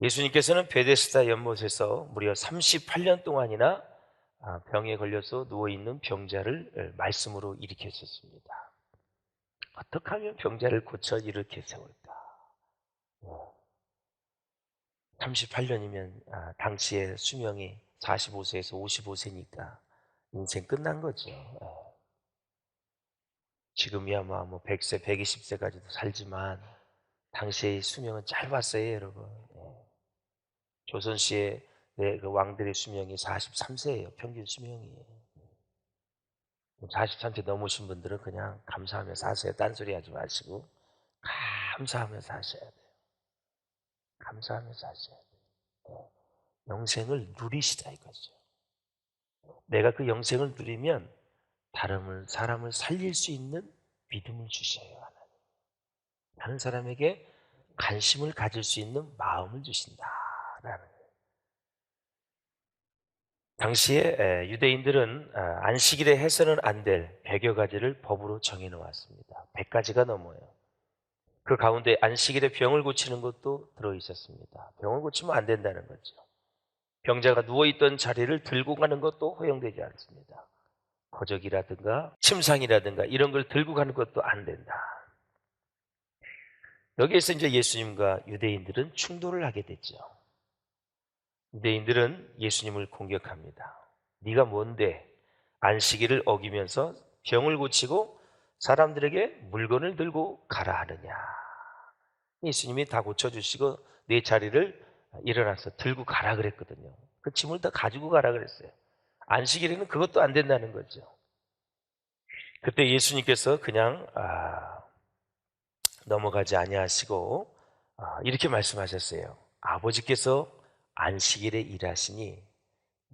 예수님께서는 베데스다 연못에서 무려 38년 동안이나 병에 걸려서 누워있는 병자를 말씀으로 일으켰었습니다. 어떻게 하면 병자를 고쳐 일으켜 세울까? 38년이면 당시의 수명이 45세에서 55세니까 인생 끝난 거죠. 지금이야 뭐 100세, 120세까지도 살지만 당시의 수명은 짧았어요, 여러분. 조선시의 그 왕들의 수명이 43세예요. 평균 수명이. 43세 넘으신 분들은 그냥 감사하며 사세요. 딴소리 하지 마시고 감사하며 사셔야 돼요. 감사하며 사셔야 돼요. 영생을 누리시다 이거죠. 내가 그 영생을 누리면 사람을 살릴 수 있는 믿음을 주셔요. 하나님. 다른 사람에게 관심을 가질 수 있는 마음을 주신다라는. 당시에 유대인들은 안식일에 해서는 안 될 100여 가지를 법으로 정해 놓았습니다. 100가지가 넘어요. 그 가운데 안식일에 병을 고치는 것도 들어 있었습니다. 병을 고치면 안 된다는 거죠. 병자가 누워있던 자리를 들고 가는 것도 허용되지 않습니다. 거적이라든가 침상이라든가 이런 걸 들고 가는 것도 안 된다. 여기에서 이제 예수님과 유대인들은 충돌을 하게 됐죠. 유대인들은 예수님을 공격합니다. 네가 뭔데 안식일을 어기면서 병을 고치고 사람들에게 물건을 들고 가라 하느냐. 예수님이 다 고쳐주시고 내 자리를 일어나서 들고 가라 그랬거든요. 그 짐을 다 가지고 가라 그랬어요. 안식일에는 그것도 안 된다는 거죠. 그때 예수님께서 그냥 넘어가지 아니하시고 이렇게 말씀하셨어요. 아버지께서 안식일에 일하시니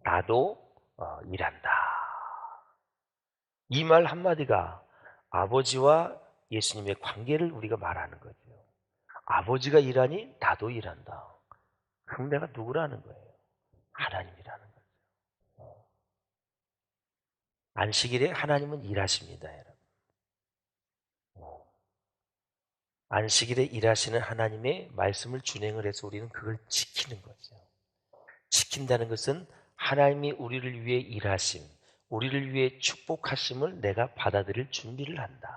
나도 일한다. 이 말 한마디가 아버지와 예수님의 관계를 우리가 말하는 거죠. 아버지가 일하니 나도 일한다. 그럼 내가 누구라는 거예요? 하나님이라는 거죠. 안식일에 하나님은 일하십니다, 여러분. 안식일에 일하시는 하나님의 말씀을 준행을 해서 우리는 그걸 지키는 거죠. 지킨다는 것은 하나님이 우리를 위해 일하심, 우리를 위해 축복하심을 내가 받아들일 준비를 한다.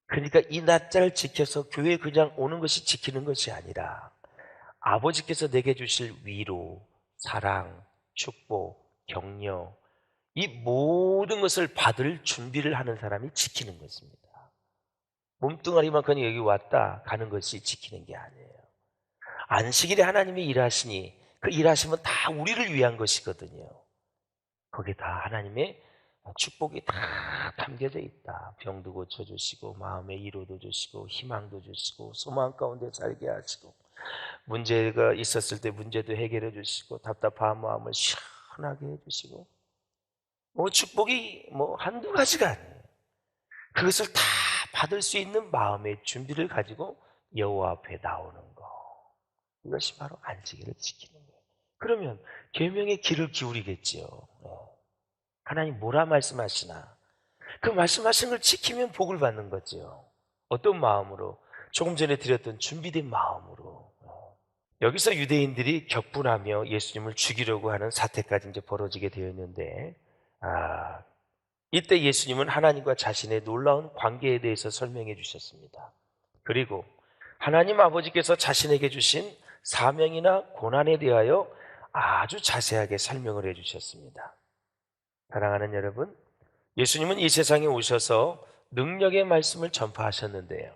그러니까 이 낮자를 지켜서 교회에 그냥 오는 것이 지키는 것이 아니라 아버지께서 내게 주실 위로, 사랑, 축복, 격려 이 모든 것을 받을 준비를 하는 사람이 지키는 것입니다. 몸뚱아리만큼 여기 왔다 가는 것이 지키는 게 아니에요. 안식일에 하나님이 일하시니 그 일하시면 다 우리를 위한 것이거든요. 거기에 다 하나님의 축복이 다 담겨져 있다. 병도 고쳐주시고 마음의 위로도 주시고 희망도 주시고 소망 가운데 살게 하시고 문제가 있었을 때 문제도 해결해 주시고 답답한 마음을 시원하게 해주시고 축복이 한두 가지가 아니에요. 그것을 다 받을 수 있는 마음의 준비를 가지고 여호와 앞에 나오는 거. 이것이 바로 안식일을 지키는 거예요. 그러면 계명의 귀를 기울이겠지요. 하나님 뭐라 말씀하시나? 그 말씀하신 걸 지키면 복을 받는 거지요. 어떤 마음으로? 조금 전에 드렸던 준비된 마음으로. 여기서 유대인들이 격분하며 예수님을 죽이려고 하는 사태까지 이제 벌어지게 되어 있는데, 이때 예수님은 하나님과 자신의 놀라운 관계에 대해서 설명해 주셨습니다. 그리고 하나님 아버지께서 자신에게 주신 사명이나 고난에 대하여 아주 자세하게 설명을 해 주셨습니다. 사랑하는 여러분, 예수님은 이 세상에 오셔서 능력의 말씀을 전파하셨는데요.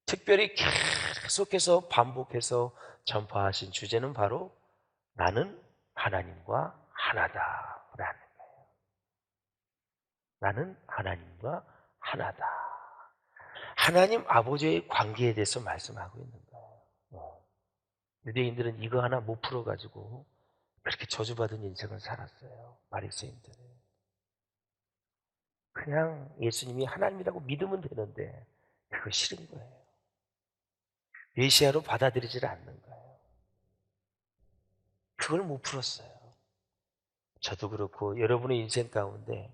특별히 계속해서 반복해서 전파하신 주제는 바로 나는 하나님과 하나다라는 거예요. 나는 하나님과 하나다. 하나님 아버지의 관계에 대해서 말씀하고 있는 거예요. 유대인들은 이거 하나 못 풀어가지고 그렇게 저주받은 인생을 살았어요. 바리새인들은. 그냥 예수님이 하나님이라고 믿으면 되는데 그거 싫은 거예요. 메시아로 받아들이질 않는 거예요. 그걸 못 풀었어요. 저도 그렇고 여러분의 인생 가운데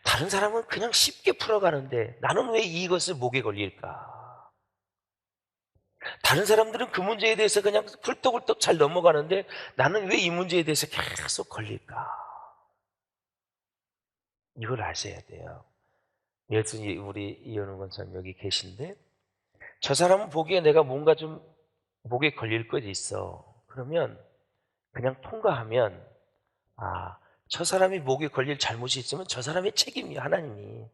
다른 사람은 그냥 쉽게 풀어가는데 나는 왜 이것을 목에 걸릴까? 다른 사람들은 그 문제에 대해서 그냥 훌떡훌떡 잘 넘어가는데 나는 왜 이 문제에 대해서 계속 걸릴까? 이걸 아셔야 돼요. 예수님, 우리 이현우 권사님 여기 계신데 저 사람은 보기에 내가 뭔가 좀 목에 걸릴 것이 있어. 그러면 그냥 통과하면 저 사람이 목에 걸릴 잘못이 있으면 저 사람의 책임이야, 하나님이.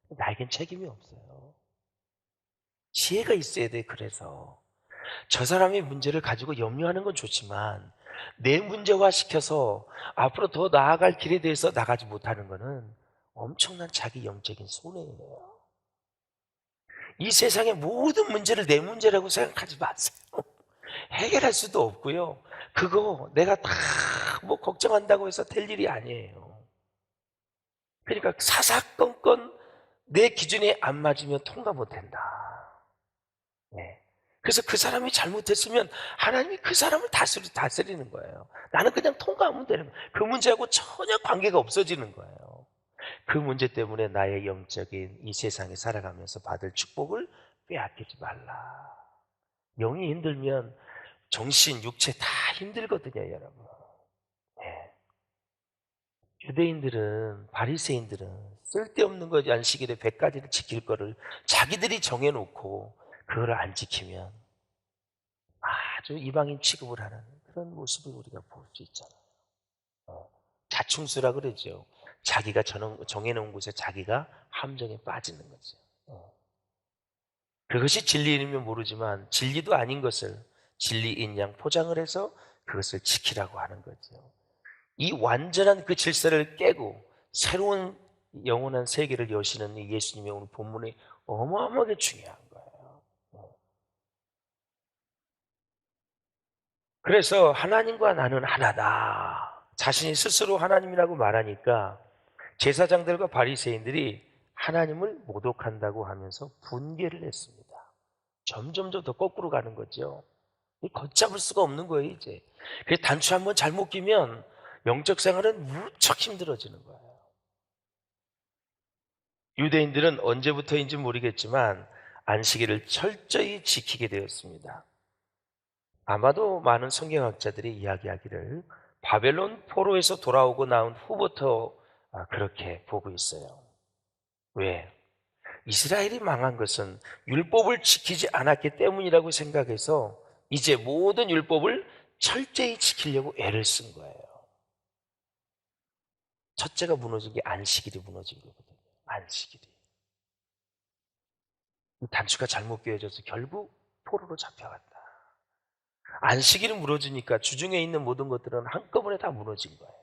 나에겐 책임이 없어요. 지혜가 있어야 돼, 그래서. 저 사람의 문제를 가지고 염려하는 건 좋지만 내 문제화 시켜서 앞으로 더 나아갈 길에 대해서 나가지 못하는 것은 엄청난 자기 영적인 손해예요. 이 세상의 모든 문제를 내 문제라고 생각하지 마세요. 해결할 수도 없고요. 그거 내가 다 뭐 걱정한다고 해서 될 일이 아니에요. 그러니까 사사건건 내 기준에 안 맞으면 통과 못 한다. 네. 그래서 그 사람이 잘못했으면 하나님이 그 사람을 다스리는 거예요. 나는 그냥 통과하면 되는 거예요. 그 문제하고 전혀 관계가 없어지는 거예요. 그 문제 때문에 나의 영적인 이 세상에 살아가면서 받을 축복을 빼앗기지 말라. 영이 힘들면 정신, 육체 다 힘들거든요, 여러분. 네. 유대인들은, 바리새인들은 쓸데없는 거 안식일에 100가지를 지킬 거를 자기들이 정해놓고 그거를 안 지키면 아주 이방인 취급을 하는 그런 모습을 우리가 볼 수 있잖아요. 자충수라 그러죠. 자기가 정해놓은 곳에 자기가 함정에 빠지는 거죠. 그것이 진리이면 모르지만 진리도 아닌 것을 진리인 양 포장을 해서 그것을 지키라고 하는 거죠. 이 완전한 그 질서를 깨고 새로운 영원한 세계를 여시는 이 예수님의 오늘 본문이 어마어마하게 중요한 거예요. 그래서 하나님과 나는 하나다. 자신이 스스로 하나님이라고 말하니까 제사장들과 바리새인들이 하나님을 모독한다고 하면서 분개를 했습니다. 점점 더 거꾸로 가는 거죠. 걷잡을 수가 없는 거예요, 이제. 그래서 단추 한번 잘못 끼면 영적 생활은 무척 힘들어지는 거예요. 유대인들은 언제부터인지 모르겠지만 안식일을 철저히 지키게 되었습니다. 아마도 많은 성경학자들이 이야기하기를 바벨론 포로에서 돌아오고 나온 후부터 그렇게 보고 있어요. 왜? 이스라엘이 망한 것은 율법을 지키지 않았기 때문이라고 생각해서 이제 모든 율법을 철저히 지키려고 애를 쓴 거예요. 첫째가 무너진 게 안식일이 무너진 거거든요. 안식일이. 단추가 잘못 끼워져서 결국 포로로 잡혀갔다. 안식일이 무너지니까 주중에 있는 모든 것들은 한꺼번에 다 무너진 거예요.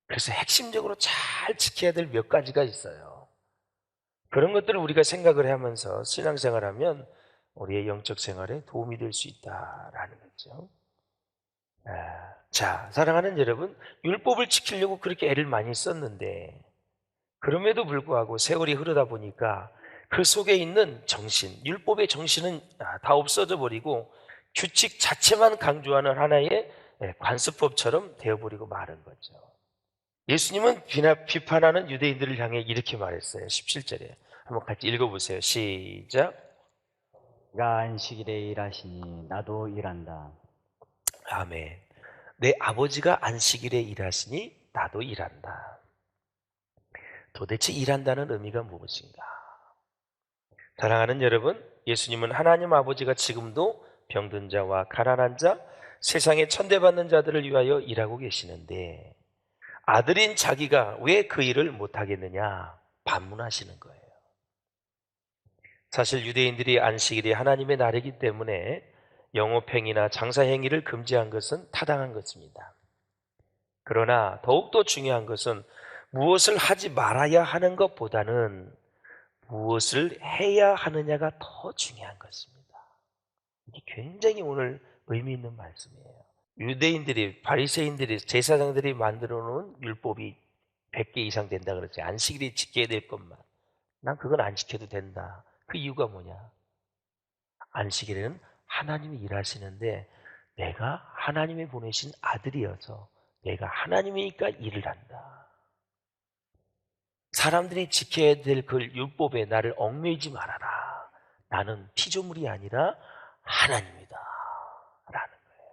그래서 핵심적으로 잘 지켜야 될 몇 가지가 있어요. 그런 것들을 우리가 생각을 하면서 신앙생활하면 우리의 영적 생활에 도움이 될 수 있다라는 거죠. 자, 사랑하는 여러분, 율법을 지키려고 그렇게 애를 많이 썼는데 그럼에도 불구하고 세월이 흐르다 보니까 그 속에 있는 정신, 율법의 정신은 다 없어져 버리고 규칙 자체만 강조하는 하나의 관습법처럼 되어버리고 마는 거죠. 예수님은 비판하는 유대인들을 향해 이렇게 말했어요. 17절에. 한번 같이 읽어보세요. 시작. 내가 안식일에 일하시니 나도 일한다. 아멘. 내 아버지가 안식일에 일하시니 나도 일한다. 도대체 일한다는 의미가 무엇인가? 사랑하는 여러분, 예수님은 하나님 아버지가 지금도 병든 자와 가난한 자, 세상에 천대받는 자들을 위하여 일하고 계시는데 아들인 자기가 왜 그 일을 못하겠느냐 반문하시는 거예요. 사실 유대인들이 안식일이 하나님의 날이기 때문에 영업행위나 장사행위를 금지한 것은 타당한 것입니다. 그러나 더욱더 중요한 것은 무엇을 하지 말아야 하는 것보다는 무엇을 해야 하느냐가 더 중요한 것입니다. 이게 굉장히 오늘 의미 있는 말씀이에요. 유대인들이, 바리새인들이, 제사장들이 만들어 놓은 율법이 100개 이상 된다 그러지. 안식일이 지켜야 될 것만. 난 그건 안 지켜도 된다. 그 이유가 뭐냐? 안식일에는 하나님이 일하시는데 내가 하나님이 보내신 아들이어서 내가 하나님이니까 일을 한다. 사람들이 지켜야 될 그 율법에 나를 얽매이지 말아라. 나는 피조물이 아니라 하나님이다 라는 거예요.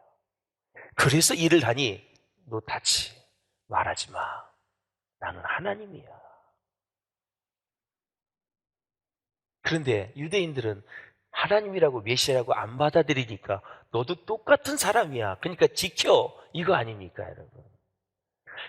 그래서 일을 하니 너 다치 말하지 마. 나는 하나님이야. 그런데 유대인들은 하나님이라고 메시아라고 안 받아들이니까 너도 똑같은 사람이야. 그러니까 지켜. 이거 아닙니까, 여러분?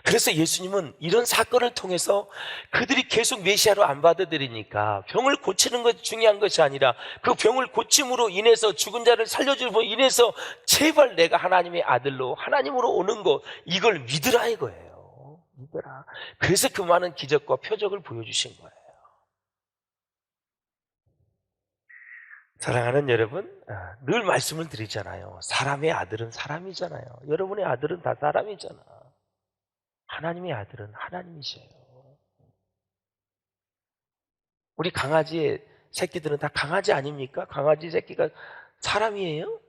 그래서 예수님은 이런 사건을 통해서 그들이 계속 메시아로 안 받아들이니까 병을 고치는 것이 중요한 것이 아니라 그 병을 고침으로 인해서 죽은 자를 살려줌으로 인해서 제발 내가 하나님의 아들로 하나님으로 오는 것, 이걸 믿으라 이거예요. 믿으라. 그래서 그 많은 기적과 표적을 보여주신 거예요. 사랑하는 여러분, 늘 말씀을 드리잖아요. 사람의 아들은 사람이잖아요. 여러분의 아들은 다 사람이잖아. 하나님의 아들은 하나님이셔요. 우리 강아지의 새끼들은 다 강아지 아닙니까? 강아지 새끼가 사람이에요?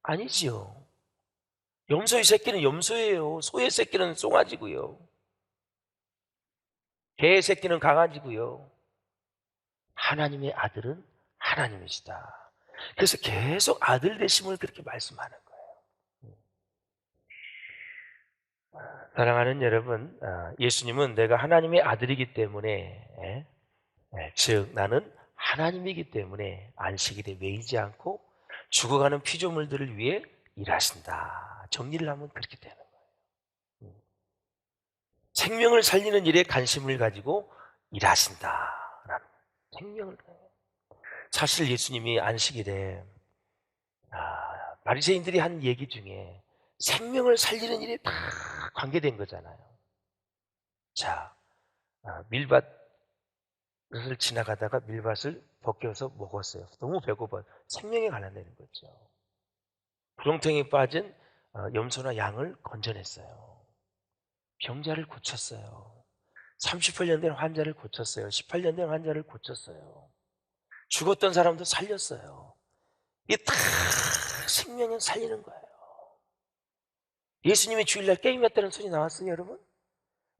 아니지요. 염소의 새끼는 염소예요. 소의 새끼는 송아지고요. 개의 새끼는 강아지고요. 하나님의 아들은 하나님이시다. 그래서 계속 아들 되심을 그렇게 말씀하는 거예요. 사랑하는 여러분, 예수님은 내가 하나님의 아들이기 때문에, 즉 나는 하나님이기 때문에 안식일에 매이지 않고 죽어가는 피조물들을 위해 일하신다. 정리를 하면 그렇게 되는 거예요. 생명을 살리는 일에 관심을 가지고 일하신다라는 생명을. 사실 예수님이 안식일에 바리새인들이 한 얘기 중에 생명을 살리는 일에 다 관계된 거잖아요. 자, 밀밭을 지나가다가 밀밭을 벗겨서 먹었어요. 너무 배고파. 생명에 관련되는 거죠. 구렁텅이에 빠진 염소나 양을 건져냈어요. 병자를 고쳤어요. 38년 된 환자를 고쳤어요. 18년 된 환자를 고쳤어요. 죽었던 사람도 살렸어요. 이게 다 생명을 살리는 거예요. 예수님이 주일날 게임했다는 소리 나왔어요, 여러분?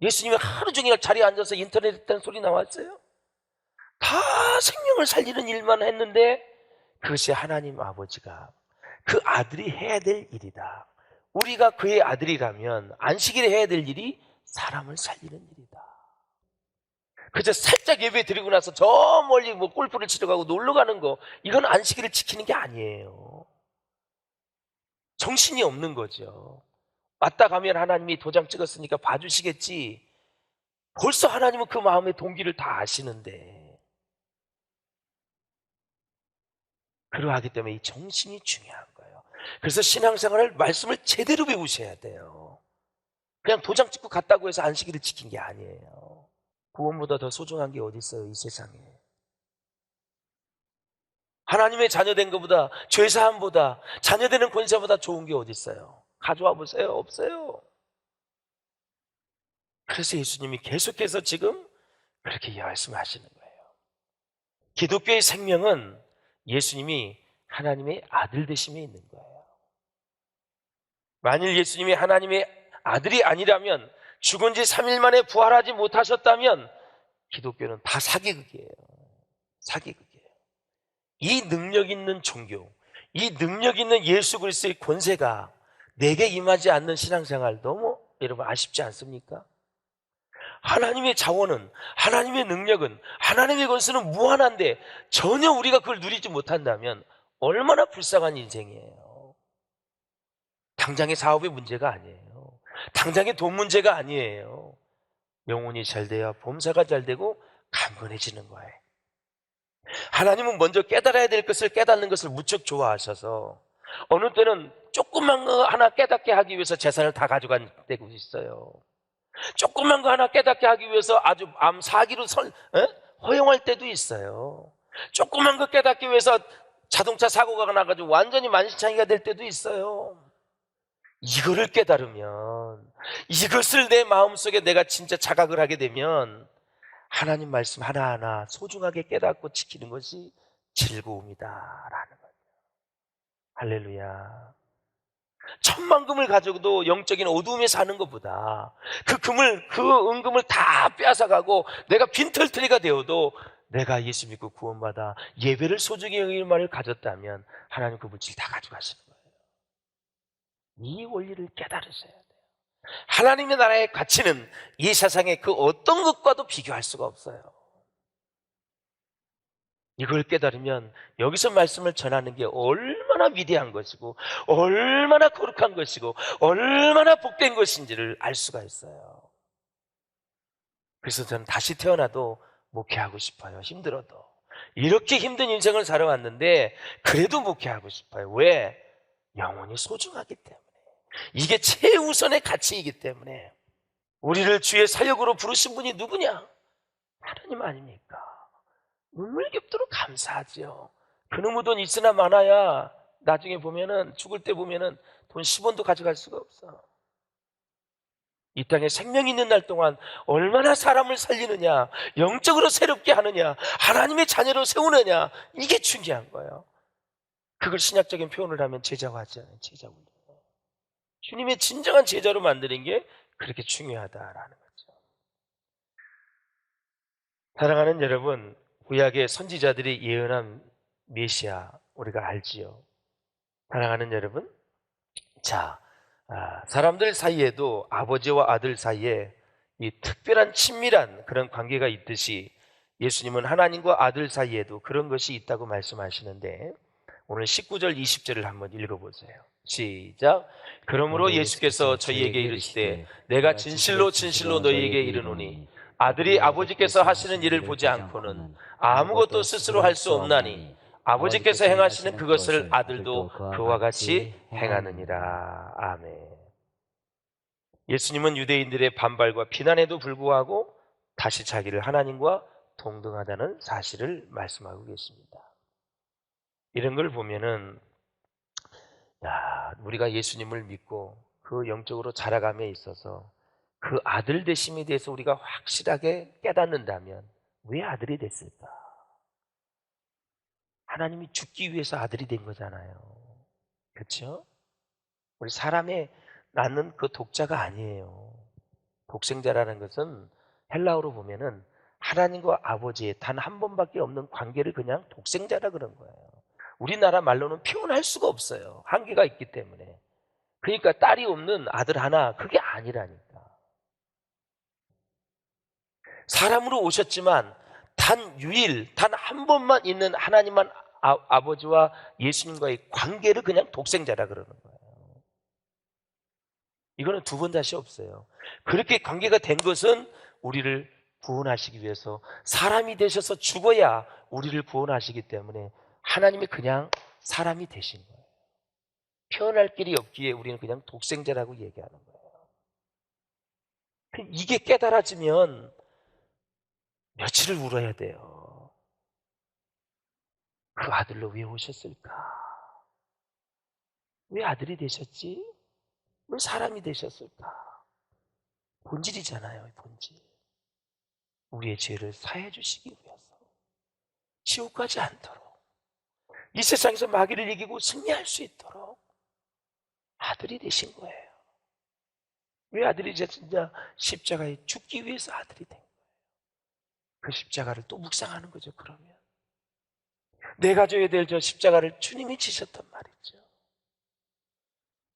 예수님이 하루 종일 자리에 앉아서 인터넷 했다는 소리 나왔어요? 다 생명을 살리는 일만 했는데 그것이 하나님 아버지가 그 아들이 해야 될 일이다. 우리가 그의 아들이라면 안식일에 해야 될 일이 사람을 살리는 일이다. 그저 살짝 예배 드리고 나서 저 멀리 뭐 골프를 치러 가고 놀러 가는 거, 이건 안식일을 지키는 게 아니에요. 정신이 없는 거죠. 왔다 가면 하나님이 도장 찍었으니까 봐주시겠지. 벌써 하나님은 그 마음의 동기를 다 아시는데. 그러하기 때문에 이 정신이 중요한 거예요. 그래서 신앙생활을 말씀을 제대로 배우셔야 돼요. 그냥 도장 찍고 갔다고 해서 안식일을 지킨 게 아니에요. 구원보다 더 소중한 게 어디 있어요, 이 세상에. 하나님의 자녀된 것보다, 죄사함보다, 자녀되는 권세보다 좋은 게 어디 있어요. 가져와 보세요. 없어요. 그래서 예수님이 계속해서 지금 그렇게 말씀하시는 거예요. 기독교의 생명은 예수님이 하나님의 아들 되심에 있는 거예요. 만일 예수님이 하나님의 아들이 아니라면, 죽은 지 3일 만에 부활하지 못하셨다면 기독교는 다 사기극이에요. 사기극이에요. 이 능력 있는 종교, 이 능력 있는 예수 그리스도의 권세가 내게 임하지 않는 신앙생활 너무 여러분 아쉽지 않습니까? 하나님의 자원은, 하나님의 능력은, 하나님의 권세는 무한한데 전혀 우리가 그걸 누리지 못한다면 얼마나 불쌍한 인생이에요. 당장의 사업의 문제가 아니에요. 당장의 돈 문제가 아니에요. 영혼이 잘 돼야 범사가 잘 되고 강건해지는 거예요. 하나님은 먼저 깨달아야 될 것을 깨닫는 것을 무척 좋아하셔서 어느 때는 조그만 거 하나 깨닫게 하기 위해서 재산을 다 가져간 때도 있어요. 조그만 거 하나 깨닫게 하기 위해서 아주 암 사기로 허용할 때도 있어요. 조그만 거 깨닫기 위해서 자동차 사고가 나가지고 완전히 만신창이가 될 때도 있어요. 이거를 깨달으면, 이것을 내 마음속에 내가 진짜 자각을 하게 되면 하나님 말씀 하나하나 소중하게 깨닫고 지키는 것이 즐거움이다라는 거예요. 할렐루야. 천만금을 가져도 영적인 어두움에 사는 것보다 그 은금을 다 빼앗아가고 내가 빈털터리가 되어도 내가 예수 믿고 구원받아 예배를 소중히 여기는 말을 가졌다면 하나님 그 물질 다 가져가시는 거예요. 이 원리를 깨달으셔야 돼요. 하나님의 나라의 가치는 이 세상의 그 어떤 것과도 비교할 수가 없어요. 이걸 깨달으면 여기서 말씀을 전하는 게 얼마나 위대한 것이고 얼마나 거룩한 것이고 얼마나 복된 것인지를 알 수가 있어요. 그래서 저는 다시 태어나도 목회하고 싶어요. 힘들어도. 이렇게 힘든 인생을 살아왔는데 그래도 목회하고 싶어요. 왜? 영혼이 소중하기 때문에. 이게 최우선의 가치이기 때문에. 우리를 주의 사역으로 부르신 분이 누구냐? 하나님 아닙니까? 눈물겹도록 감사하지요. 그놈의 돈 있으나 많아야 나중에 보면은 죽을 때 보면은 돈 10원도 가져갈 수가 없어. 이 땅에 생명이 있는 날 동안 얼마나 사람을 살리느냐, 영적으로 새롭게 하느냐, 하나님의 자녀로 세우느냐, 이게 중요한 거예요. 그걸 신약적인 표현을 하면 제자화 하잖아요. 제자 훈련. 주님의 진정한 제자로 만드는 게 그렇게 중요하다라는 거죠. 사랑하는 여러분, 구약의 선지자들이 예언한 메시아 우리가 알지요. 사랑하는 여러분, 자, 사람들 사이에도 아버지와 아들 사이에 이 특별한 친밀한 그런 관계가 있듯이 예수님은 하나님과 아들 사이에도 그런 것이 있다고 말씀하시는데 오늘 19절 20절을 한번 읽어보세요. 시작. 그러므로 예수께서 저희에게 이르시되 내가 진실로 진실로 너희에게 이르노니 아들이 아버지께서 하시는 일을 보지 않고는 아무것도 스스로 할 수 없나니 아버지께서 행하시는 그것을 아들도 그와 같이 행하느니라. 아멘. 예수님은 유대인들의 반발과 비난에도 불구하고 다시 자기를 하나님과 동등하다는 사실을 말씀하고 계십니다. 이런 걸 보면은 우리가 예수님을 믿고 그 영적으로 자라감에 있어서 그 아들 되심에 대해서 우리가 확실하게 깨닫는다면 왜 아들이 됐을까? 하나님이 죽기 위해서 아들이 된 거잖아요. 그렇죠? 우리 사람의 낳는 그 독자가 아니에요. 독생자라는 것은 헬라어로 보면은 하나님과 아버지의 단 한 번밖에 없는 관계를 그냥 독생자라 그런 거예요. 우리나라 말로는 표현할 수가 없어요. 한계가 있기 때문에. 그러니까 딸이 없는 아들 하나, 그게 아니라니까. 사람으로 오셨지만 단 유일, 단 한 번만 있는 하나님만 아버지와 예수님과의 관계를 그냥 독생자라 그러는 거예요. 이거는 두 번 다시 없어요. 그렇게 관계가 된 것은 우리를 구원하시기 위해서 사람이 되셔서 죽어야 우리를 구원하시기 때문에 하나님이 그냥 사람이 되신 거예요. 표현할 길이 없기에 우리는 그냥 독생자라고 얘기하는 거예요. 이게 깨달아지면 며칠을 울어야 돼요. 그 아들로 왜 오셨을까? 왜 아들이 되셨지? 왜 사람이 되셨을까? 본질이잖아요, 본질. 우리의 죄를 사해 주시기 위해서 지옥 가지 않도록 이 세상에서 마귀를 이기고 승리할 수 있도록 아들이 되신 거예요. 왜 아들이 되셨냐? 십자가에 죽기 위해서 아들이 된 거예요. 그 십자가를 또 묵상하는 거죠. 그러면 내가 져야 될 저 십자가를 주님이 지셨단 말이죠.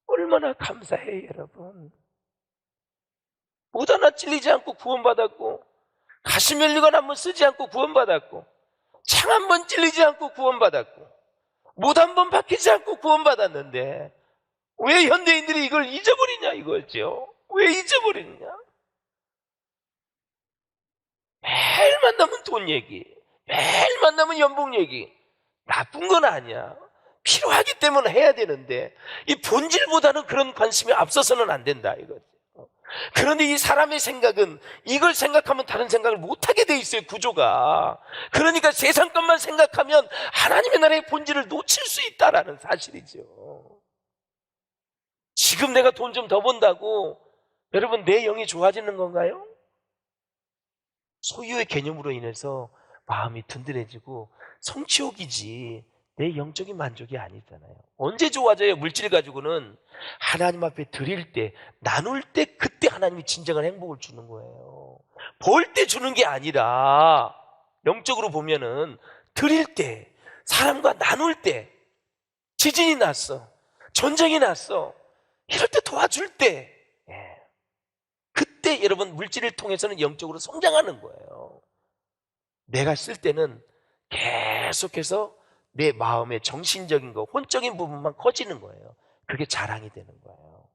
얼마나 감사해요, 여러분. 못 하나 찔리지 않고 구원받았고 가시면류관 한 번 쓰지 않고 구원받았고 창 한 번 찔리지 않고 구원받았고 못 한 번 박히지 않고 구원받았는데 왜 현대인들이 이걸 잊어버리냐 이거죠. 왜 잊어버리느냐? 매일 만나면 돈 얘기, 매일 만나면 연봉 얘기. 나쁜 건 아니야. 필요하기 때문에 해야 되는데 이 본질보다는 그런 관심이 앞서서는 안 된다 이거죠. 그런데 이 사람의 생각은 이걸 생각하면 다른 생각을 못하게 돼 있어요, 구조가. 그러니까 세상 것만 생각하면 하나님의 나라의 본질을 놓칠 수 있다라는 사실이죠. 지금 내가 돈 좀 더 번다고 여러분 내 영이 좋아지는 건가요? 소유의 개념으로 인해서 마음이 든든해지고 성취욕이지 내 영적인 만족이 아니잖아요. 언제 좋아져요? 물질 가지고는 하나님 앞에 드릴 때, 나눌 때 그때 하나님이 진정한 행복을 주는 거예요. 벌 때 주는 게 아니라 영적으로 보면은 드릴 때, 사람과 나눌 때, 지진이 났어, 전쟁이 났어, 이럴 때 도와줄 때, 예. 그때 여러분 물질을 통해서는 영적으로 성장하는 거예요. 내가 쓸 때는 계속해서 내 마음의 정신적인 거, 혼적인 부분만 커지는 거예요. 그게 자랑이 되는 거예요.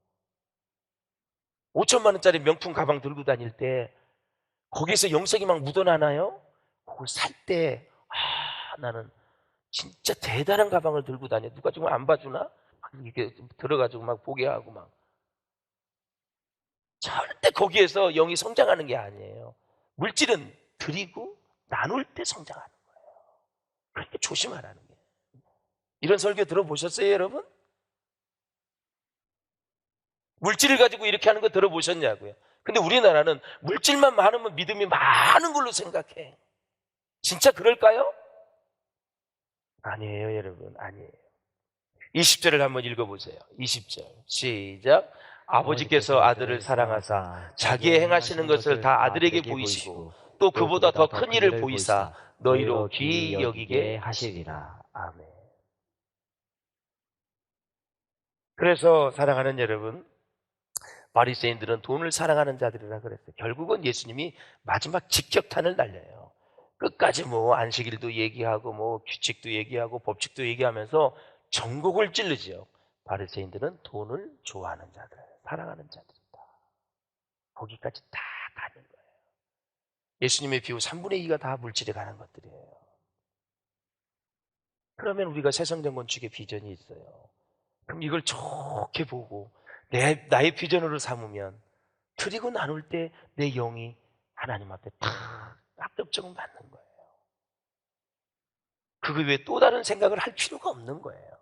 5천만 원짜리 명품 가방 들고 다닐 때 거기에서 영성이 막 묻어나나요? 그걸 살 때, 나는 진짜 대단한 가방을 들고 다녀. 누가 지금 안 봐주나? 막 이렇게 들어가지고 막 보게 하고 막. 절대 거기에서 영이 성장하는 게 아니에요. 물질은 드리고 나눌 때 성장하는 거예요. 그러니까 조심하라는 거예요. 이런 설교 들어보셨어요, 여러분? 물질을 가지고 이렇게 하는 거 들어보셨냐고요. 근데 우리나라는 물질만 많으면 믿음이 많은 걸로 생각해. 진짜 그럴까요? 아니에요, 여러분. 아니에요. 20절을 한번 읽어보세요. 20절 시작. 아버지께서 아들을 사랑하사 자기의 행하시는 것을 다 아들에게 보이시고 또 그보다 더 큰 일을 보이사 너희로 귀히 여기게 하시리라. 아멘. 그래서 사랑하는 여러분, 바리새인들은 돈을 사랑하는 자들이라 그랬어요. 결국은 예수님이 마지막 직격탄을 날려요. 끝까지 뭐 안식일도 얘기하고 뭐 규칙도 얘기하고 법칙도 얘기하면서 전곡을 찌르지요. 바리새인들은 돈을 좋아하는 자들, 사랑하는 자들이다. 거기까지 다 가는 거예요. 예수님의 비유 3분의 2가 다 물질에 관한 것들이에요. 그러면 우리가 세상된 건축의 비전이 있어요. 그럼 이걸 좋게 보고 나의 비전으로 삼으면 드리고 나눌 때 내 영이 하나님 앞에 탁 합격증을 받는 거예요. 그거 외에 또 다른 생각을 할 필요가 없는 거예요.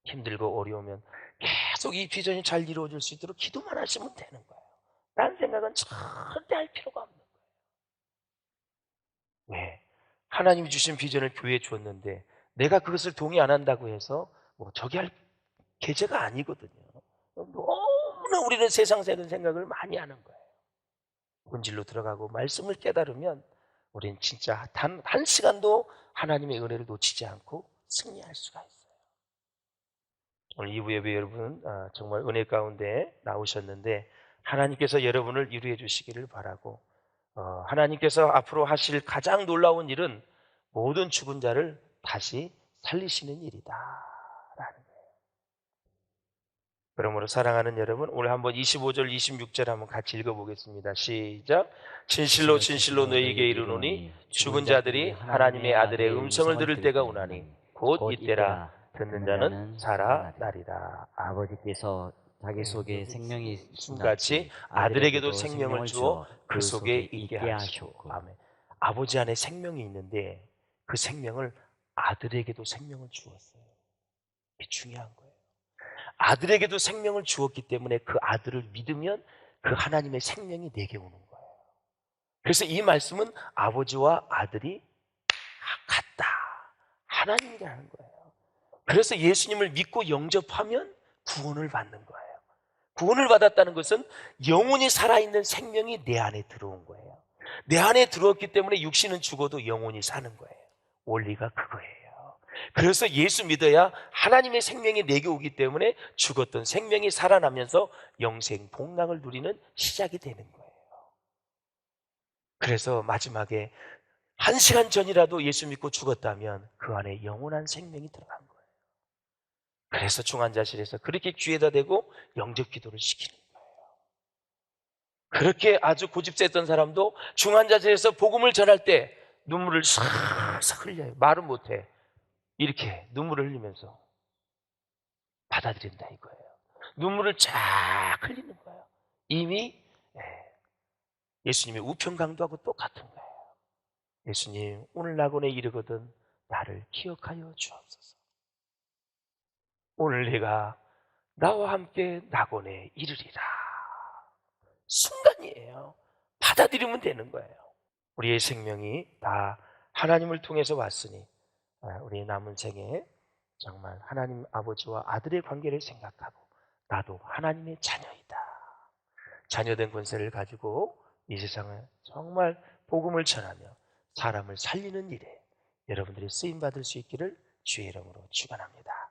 힘들고 어려우면 계속 이 비전이 잘 이루어질 수 있도록 기도만 하시면 되는 거예요. 딴 생각은 절대 할 필요가 없는 거예요. 왜? 하나님이 주신 비전을 교회에 줬는데 내가 그것을 동의 안 한다고 해서 뭐 저기 할 계제가 아니거든요. 너무나 우리는 세상적인 생각을 많이 하는 거예요. 본질로 들어가고 말씀을 깨달으면 우리는 진짜 단 한 시간도 하나님의 은혜를 놓치지 않고 승리할 수가 있어요. 오늘 2부 예배 여러분 정말 은혜 가운데 나오셨는데 하나님께서 여러분을 위로해 주시기를 바라고 하나님께서 앞으로 하실 가장 놀라운 일은 모든 죽은 자를 다시 살리시는 일이다 라는 거예요. 그러므로 사랑하는 여러분 오늘 한번 25절 26절 한번 같이 읽어보겠습니다. 시작. 진실로 진실로 너희에게 이르노니 죽은 자들이 하나님의 아들의 음성을 들을 때가 오나니 곧 이때라. 듣는 자는 살아나리라. 아버지께서 자기 속에 생명이 같이 아들에게도 생명을 주어 그 속에 있게 하시고. 아멘. 아버지 안에 생명이 있는데 그 생명을 아들에게도 생명을 주었어요. 이게 중요한 거예요. 아들에게도 생명을 주었기 때문에 그 아들을 믿으면 그 하나님의 생명이 내게 오는 거예요. 그래서 이 말씀은 아버지와 아들이 같다. 하나님이라는 거예요. 그래서 예수님을 믿고 영접하면 구원을 받는 거예요. 구원을 받았다는 것은 영혼이 살아있는 생명이 내 안에 들어온 거예요. 내 안에 들어왔기 때문에 육신은 죽어도 영혼이 사는 거예요. 원리가 그거예요. 그래서 예수 믿어야 하나님의 생명이 내게 오기 때문에 죽었던 생명이 살아나면서 영생 복락을 누리는 시작이 되는 거예요. 그래서 마지막에 1시간 전이라도 예수 믿고 죽었다면 그 안에 영원한 생명이 들어간 거예요. 그래서 중환자실에서 그렇게 귀에다 대고 영접 기도를 시키는 거예요. 그렇게 아주 고집셌던 사람도 중환자실에서 복음을 전할 때 눈물을 싹싹 흘려요. 말은 못해. 이렇게 눈물을 흘리면서 받아들인다 이거예요. 눈물을 쫙 흘리는 거예요. 이미 예수님의 우편 강도하고 똑같은 거예요. 예수님 오늘 낙원에 이르거든 나를 기억하여 주옵소서. 오늘 내가 나와 함께 낙원에 이르리라. 순간이에요. 받아들이면 되는 거예요. 우리의 생명이 다 하나님을 통해서 왔으니 우리 남은 생에 정말 하나님 아버지와 아들의 관계를 생각하고 나도 하나님의 자녀이다. 자녀된 권세를 가지고 이 세상을 정말 복음을 전하며 사람을 살리는 일에 여러분들이 쓰임 받을 수 있기를 주의 이름으로 축원합니다.